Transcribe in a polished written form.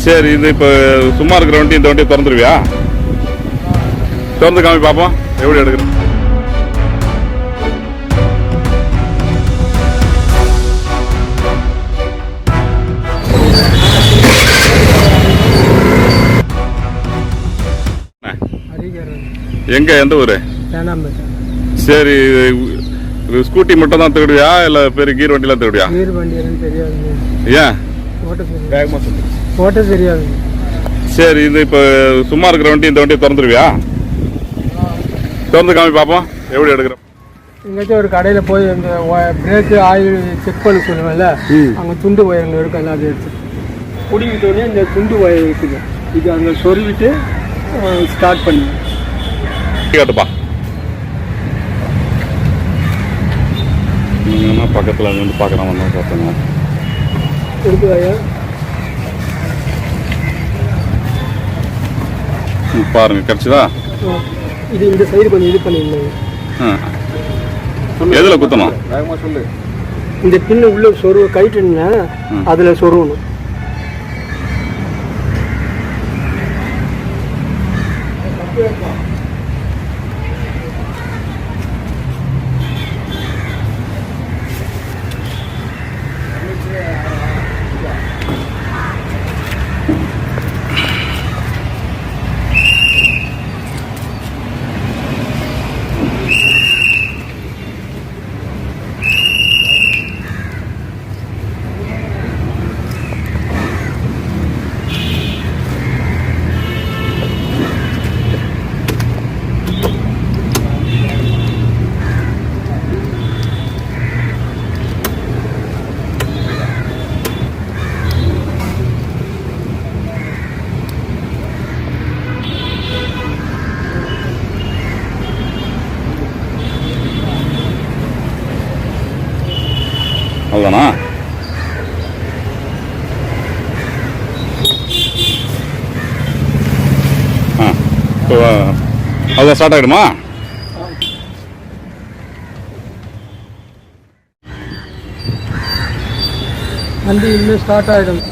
சரி, இது இப்போ சும்மா இருக்கிற வண்டி இந்த வண்டியை திறந்துருவியா? திறந்து காமி பார்ப்போம் எப்படி எடுக்கிறேன். எங்க எந்த ஊரு? சரி, இது ஸ்கூட்டி மட்டும் தான் தேடுவியா இல்ல பெரிய கீர் வண்டிலாம் தேடுவியா? கீர் வண்டி எனக்கு தெரியாது. ஏன்? ஓட்ட தெரியாது. சரி, இது இப்போ சும்மா இருக்கிற வண்டி இந்த வண்டியை திறந்துருவியா? திறந்து காமி பார்ப்போம் எப்படி எடுக்கிறோம். எங்கேயாச்சும் ஒரு கடையில் போய் இந்த பிரேக்கு ஆயில் செக் பண்ண சொல்லுவேன்ல, அங்கே துண்டு ஒயருங்க இருக்கும், எல்லாம் அதை எடுத்து பிடிங்கிட்டோடனே இந்த துண்டு ஒயர் இருக்குது, இது அங்கே சொருவிட்டு ஸ்டார்ட் பண்ணி கேட்டுப்பா. நீங்கள் பக்கத்தில் வந்து பார்க்குறாங்க பார்த்தோங்க. இருக்குதாயா? பாருங்க, கிடச்சிதா? இது இந்த சைடு கொஞ்சம் இது பண்ணிருந்தாங்க. எதில் குத்தணும்? சொல்லு. இந்த பின்னு உள்ள சொருவ கைட்டுன்னா அதில் சொருவணும். அவ்வளோதானா? இப்போ அதான் ஸ்டார்ட் ஆகிடுமா? வண்டி இன்னும் ஸ்டார்ட் ஆகிடும்.